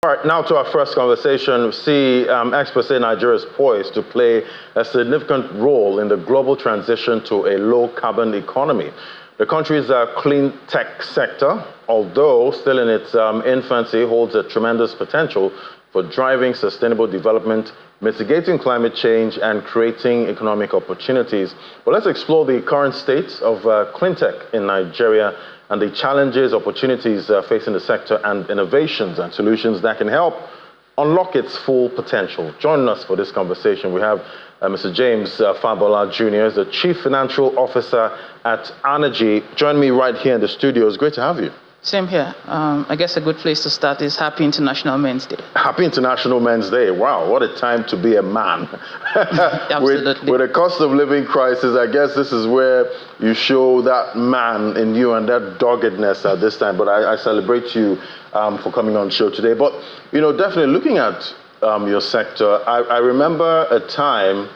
All right, now to our first conversation. We see experts say Nigeria is poised to play a significant role in the global transition to a low-carbon economy. The country's clean tech sector, although still in its infancy, holds a tremendous potential for driving sustainable development, mitigating climate change, and creating economic opportunities. Well, let's explore the current state of clean tech in Nigeria and the challenges, opportunities facing the sector, and innovations and solutions that can help unlock its full potential. Joining us for this conversation, we have Mr. James Fabola Jr., the Chief Financial Officer at Energy. Join me right here in the studio. It's great to have you. Same here. I guess a good place to start is Happy International Men's Day. Happy International Men's Day. Wow, what a time to be a man. Absolutely. With a cost of living crisis, I guess this is where you show that man in you and that doggedness at this time. But I celebrate you for coming on the show today. But, you know, definitely looking at your sector, I remember a time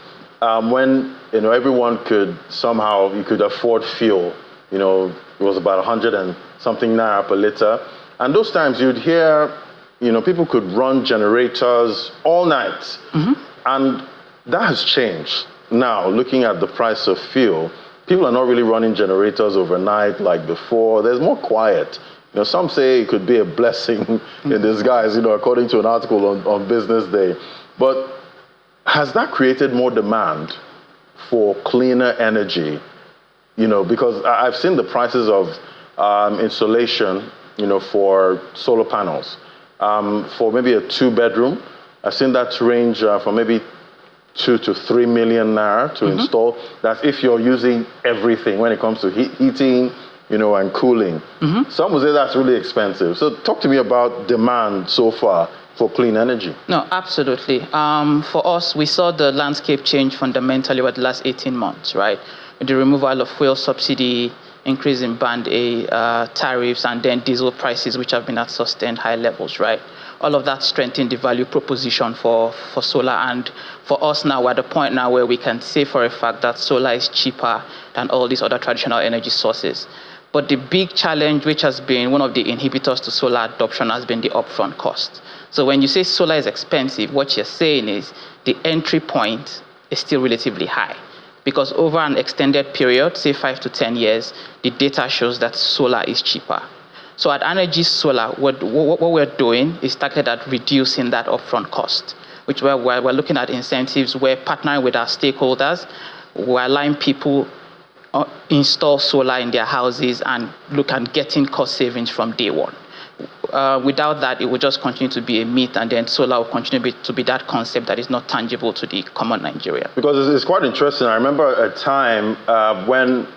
when, you know, everyone could somehow, you could afford fuel. You know, it was about 100 and something naira per liter. And those times you'd hear, you know, people could run generators all night. Mm-hmm. And that has changed. Now, looking at the price of fuel, people are not really running generators overnight like before. There's more quiet. You know, some say it could be a blessing in disguise, you know, according to an article on Business Day. But has that created more demand for cleaner energy? You know, because I've seen the prices of installation, you know, for solar panels. For maybe a 2-bedroom, I've seen that range from maybe 2 to 3 million naira to install. That's if you're using everything when it comes to heating, you know, and cooling. Some would say that's really expensive. So talk to me about demand so far for clean energy. No, absolutely. For us, we saw the landscape change fundamentally over the last 18 months, right? With the removal of fuel subsidy, increase in Band A tariffs, and then diesel prices, which have been at sustained high levels, right? All of that strengthened the value proposition for solar. And for us now, we're at the point now where we can say for a fact that solar is cheaper than all these other traditional energy sources. But the big challenge, which has been one of the inhibitors to solar adoption, has been the upfront cost. So when you say solar is expensive, what you're saying is the entry point is still relatively high. Because over an extended period, say 5 to 10 years, the data shows that solar is cheaper. So at Energy Solar, what we're doing is targeted at reducing that upfront cost, which we're looking at incentives. We're partnering with our stakeholders. We're allowing people install solar in their houses and look at getting cost savings from day one. Without that, it will just continue to be a myth, and then solar will continue to be that concept that is not tangible to the common Nigerian. Because it's quite interesting. I remember a time when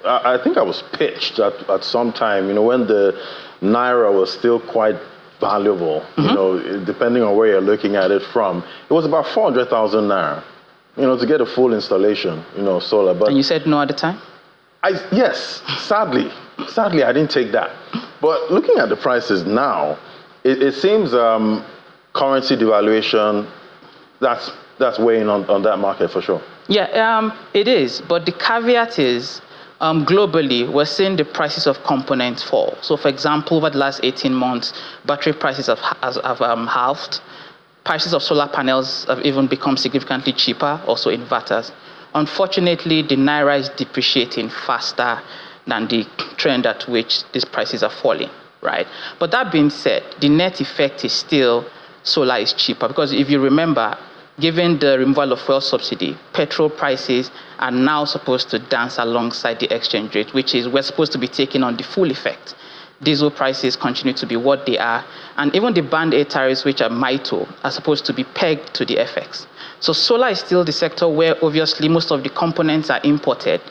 I think I was pitched at some time, you know, when the naira was still quite valuable, you know, depending on where you're looking at it from. It was about 400,000 naira, you know, to get a full installation, you know, solar. But and you said no at the time? Yes, sadly, I didn't take that. But looking at the prices now, it seems currency devaluation, that's weighing on that market for sure. Yeah, it is. But the caveat is, globally, we're seeing the prices of components fall. So, for example, over the last 18 months, battery prices have halved. Prices of solar panels have even become significantly cheaper, also inverters. Unfortunately, the naira is depreciating faster than the trend at which these prices are falling, right? But that being said, the net effect is still solar is cheaper, because if you remember, given the removal of fuel subsidy, petrol prices are now supposed to dance alongside the exchange rate, which is we're supposed to be taking on the full effect. Diesel prices continue to be what they are, and even the Band A tariffs, which are MITO, are supposed to be pegged to the FX. So solar is still the sector where obviously most of the components are imported,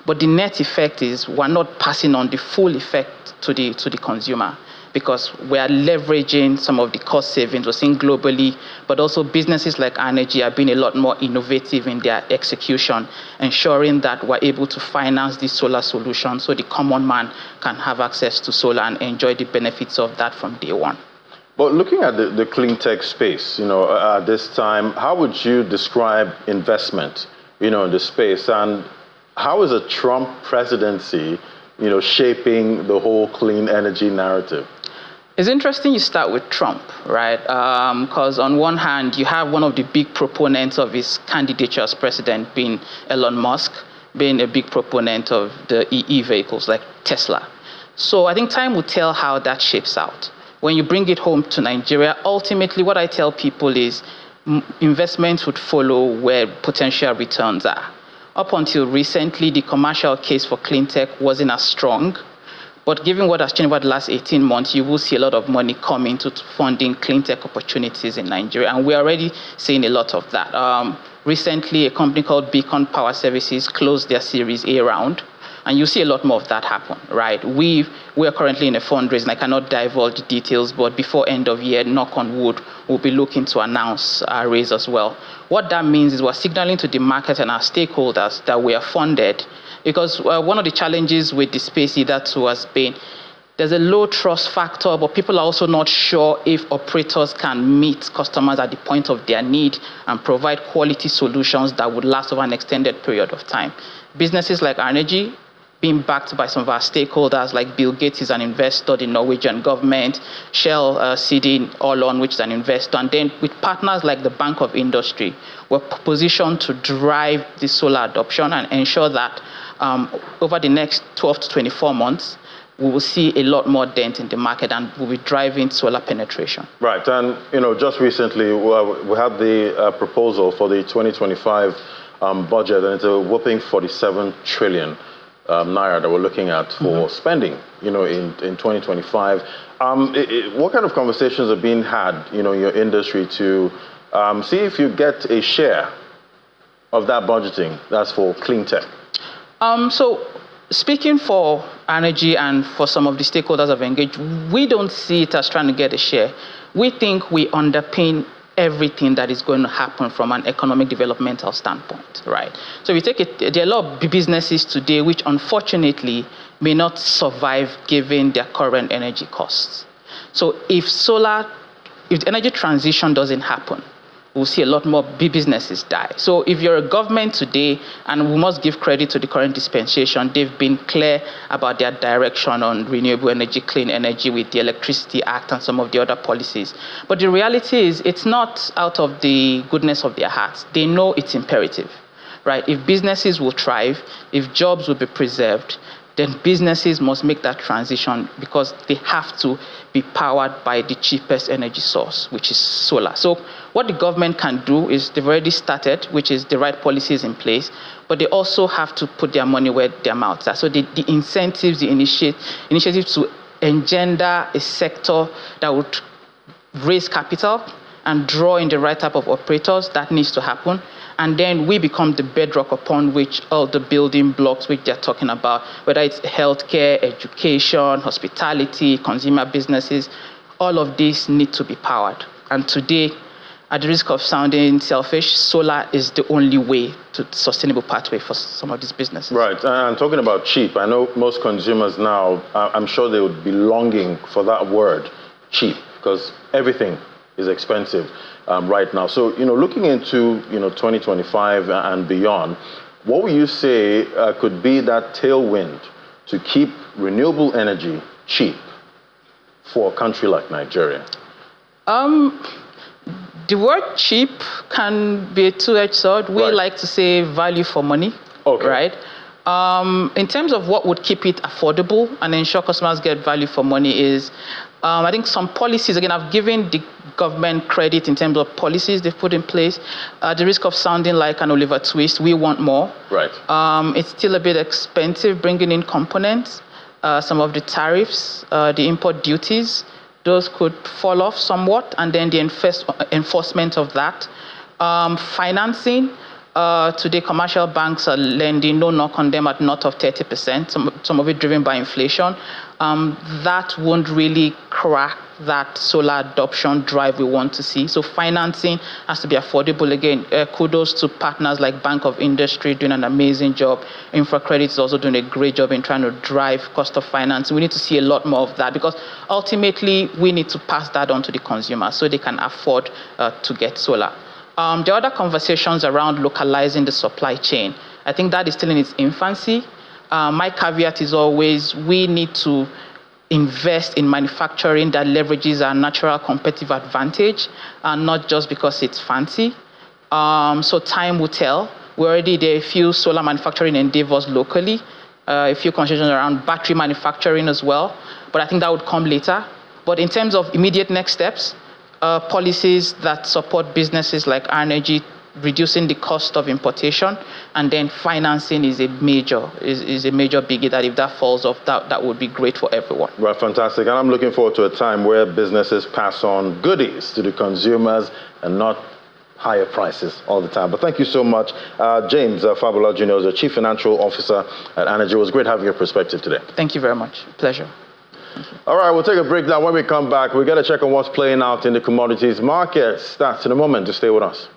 but the net effect is we're not passing on the full effect to the consumer, because we are leveraging some of the cost savings we're seeing globally, but also businesses like Energy are being a lot more innovative in their execution, ensuring that we're able to finance these solar solutions so the common man can have access to solar and enjoy the benefits of that from day one. But looking at the clean tech space, you know, at this time, how would you describe investment, you know, in the space? And how is a Trump presidency, you know, shaping the whole clean energy narrative? It's interesting you start with Trump, right? Because on one hand, you have one of the big proponents of his candidature as president being Elon Musk, being a big proponent of the EE vehicles like Tesla. So I think time will tell how that shapes out. When you bring it home to Nigeria, ultimately what I tell people is investments would follow where potential returns are. Up until recently, the commercial case for Cleantech wasn't as strong. But given what has changed over the last 18 months, you will see a lot of money come into funding clean tech opportunities in Nigeria. And we're already seeing a lot of that. Recently, a company called Beacon Power Services closed their Series A round. And you see a lot more of that happen, right? We are currently in a fundraising. I cannot divulge the details, but before end of year, knock on wood, we'll be looking to announce our raise as well. What that means is we're signaling to the market and our stakeholders that we are funded. Because one of the challenges with the space hitherto has been there's a low trust factor, but people are also not sure if operators can meet customers at the point of their need and provide quality solutions that would last over an extended period of time. Businesses like our energy, being backed by some of our stakeholders, like Bill Gates is an investor, the Norwegian government, Shell seeding Olon, which is an investor, and then with partners like the Bank of Industry, we're positioned to drive the solar adoption and ensure that over the next 12 to 24 months, we will see a lot more dent in the market and we'll be driving solar penetration. Right, and just recently we had the proposal for the 2025 budget, and it's a whopping 47 trillion naira that we're looking at for spending, in 2025. What kind of conversations are being had, in your industry to see if you get a share of that budgeting that's for clean tech? So speaking for energy and for some of the stakeholders I've engaged, we don't see it as trying to get a share. We think we underpin everything that is going to happen from an economic developmental standpoint, right? So we take it, there are a lot of businesses today which unfortunately may not survive given their current energy costs. So if the energy transition doesn't happen, we'll see a lot more businesses die. So if you're a government today, and we must give credit to the current dispensation, they've been clear about their direction on renewable energy, clean energy with the Electricity Act and some of the other policies. But the reality is it's not out of the goodness of their hearts. They know it's imperative, right? If businesses will thrive, if jobs will be preserved, then businesses must make that transition because they have to be powered by the cheapest energy source, which is solar. So what the government can do is they've already started, which is the right policies in place, but they also have to put their money where their mouths are. So the incentives, the initiatives to engender a sector that would raise capital and draw in the right type of operators, that needs to happen. And then we become the bedrock upon which all the building blocks which they're talking about, whether it's healthcare, education, hospitality, consumer businesses, all of these need to be powered. And today, at the risk of sounding selfish, solar is the only way to sustainable pathway for some of these businesses. Right, and talking about cheap, I know most consumers now, I'm sure they would be longing for that word, cheap, because everything is expensive right now. So, looking into, 2025 and beyond, what would you say could be that tailwind to keep renewable energy cheap for a country like Nigeria? The word cheap can be a two-edged sword. We like to say value for money, right? In terms of what would keep it affordable and ensure customers get value for money is, I think some policies, again, I've given the government credit in terms of policies they've put in place. At the risk of sounding like an Oliver Twist, we want more. Right. It's still a bit expensive bringing in components. Some of the tariffs, the import duties, those could fall off somewhat, and then the enforcement of that. Financing. Today, commercial banks are lending, no knock on them, at north of 30%, some of it driven by inflation. That won't really crack that solar adoption drive we want to see. So financing has to be affordable. Again, kudos to partners like Bank of Industry doing an amazing job. InfraCredit is also doing a great job in trying to drive cost of finance. We need to see a lot more of that because ultimately we need to pass that on to the consumer so they can afford to get solar. The other conversations around localizing the supply chain, I think that is still in its infancy. My caveat is always we need to invest in manufacturing that leverages our natural competitive advantage, and not just because it's fancy. So time will tell. There are a few solar manufacturing endeavors locally, a few conversations around battery manufacturing as well, but I think that would come later. But in terms of immediate next steps, policies that support businesses like our energy, reducing the cost of importation, and then financing is a major biggie. That if that falls off, that would be great for everyone. Well, fantastic. And I'm looking forward to a time where businesses pass on goodies to the consumers and not higher prices all the time. But thank you so much. James Fabula Jr. is the Chief Financial Officer at Energy. It was great having your perspective today. Thank you very much. Pleasure. All right, we'll take a break now. When we come back, we're going to check on what's playing out in the commodities markets. That's in a moment. Just stay with us.